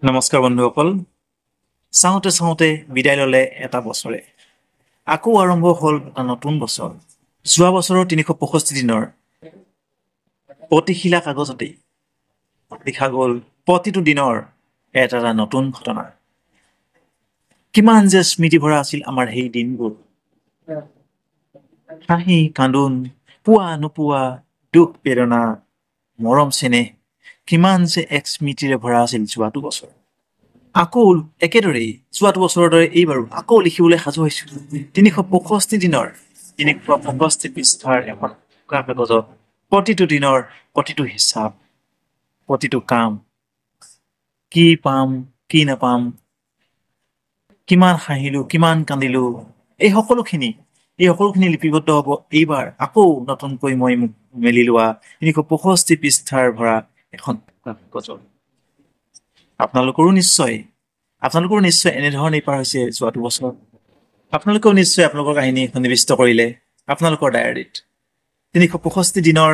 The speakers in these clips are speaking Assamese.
নমস্কাৰ বন্ধুসকল। চাওঁতে চাওঁতে বিদায় ল'লে এটা বছৰে। আকৌ আৰম্ভ হ'ল এটা নতুন বছৰ। যোৱা বছৰৰ ৩৬৫ দিনৰ প্ৰতি শিলা কাগজতেই লিখা গ'ল প্ৰতিটো দিনৰ এটা এটা নতুন ঘটনা। কিমান যে স্মৃতি ভৰা আছিল আমাৰ সেই দিনবোৰ। হাঁহি কান্দোন, পোৱা নোপোৱা, দুখ বেদনা, মৰম চেনেহ, কিমান যে এক স্মৃতিৰে ভৰা আছিল যোৱাটো বছৰ। আকৌ একেদৰেই যোৱাটো বছৰৰ দৰে এইবাৰো আকৌ লিখিবলৈ সাজু হৈছো ৩৬৫ দিনৰ ৩৬৫ পৃষ্ঠাৰ এখন কাগজত প্ৰতিটো দিনৰ প্ৰতিটো হিচাপ, প্ৰতিটো কাম, কি পাম কি নাপাম, কিমান হাঁহিলো কিমান কান্দিলো, এই সকলোখিনি লিপিবদ্ধ হ'ব এইবাৰ আকৌ নতুনকৈ মই মেলি লোৱা ৩৬৫ পৃষ্ঠাৰ ভৰা এখন কাগজত। আপোনালোকৰো নিশ্চয় এনেধৰণেই পাৰ হৈছে যোৱাটো বছৰ। আপোনালোকেও নিশ্চয় আপোনালোকৰ কাহিনী সন্নিৱিষ্ট কৰিলে আপোনালোকৰ ডায়েৰীত। ৩৬৫ দিনৰ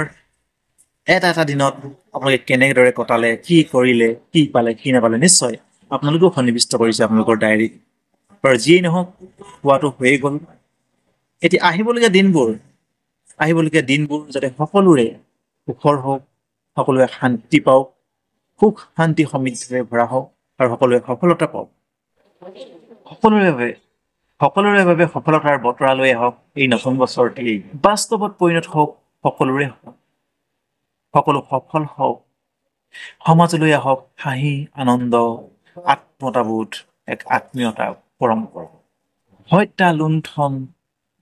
এটা এটা দিনত আপোনালোকে কেনেদৰে কটালে, কি কৰিলে, কি পালে কি নাপালে, নিশ্চয় আপোনালোকেও সন্নিৱিষ্ট কৰিছে আপোনালোকৰ ডায়েৰীত। বাৰু যিয়েই নহওক, হোৱাটো হৈয়ে গ'ল। এতিয়া আহিবলগীয়া দিনবোৰ যাতে সকলোৰে সুখৰ হওক, সকলোৱে শান্তি পাওক, সুখ শান্তি সমৃদ্ধিৰে ভৰা হওক আৰু সকলোৱে সফলতা পাওক। সকলোৰে বাবে সফলতাৰ বতৰা লৈ আহক এই নতুন বছৰটি। বাস্তৱত পৰিণত হওক সকলোৰে, সকলো সফল হওক, সমাজলৈ আহক হাঁহি আনন্দ, আত্মতাবোধ, এক আত্মীয়তা পৰম্পৰা, হত্যা লুণ্ঠন,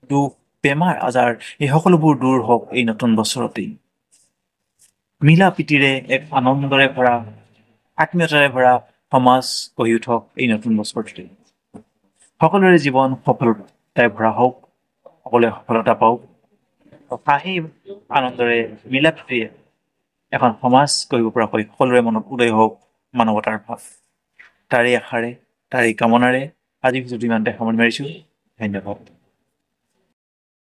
দুখ, বেমাৰ আজাৰ এই সকলোবোৰ দূৰ হওক এই নতুন বছৰতেই। মিলা প্ৰীতিৰে এক আনন্দৰে ভৰা, আত্মীয়তাৰে ভৰা সমাজ গঢ়ি উঠক এই নতুন বছৰটোতে। সকলোৰে জীৱন সফলতাৰে ভৰা হওক, সকলোৱে সফলতা পাওক, হাঁহি আনন্দৰে মিলা প্ৰীতিৰে এখন সমাজ গঢ়িব পৰাকৈ সকলোৰে মনত উদয় হওক মানৱতাৰ ভাৱ। তাৰেই আশাৰে, তাৰেই কামনাৰে আজি ভিডিঅ'টো ইমানতে সামৰণি মাৰিছোঁ। ধন্যবাদ।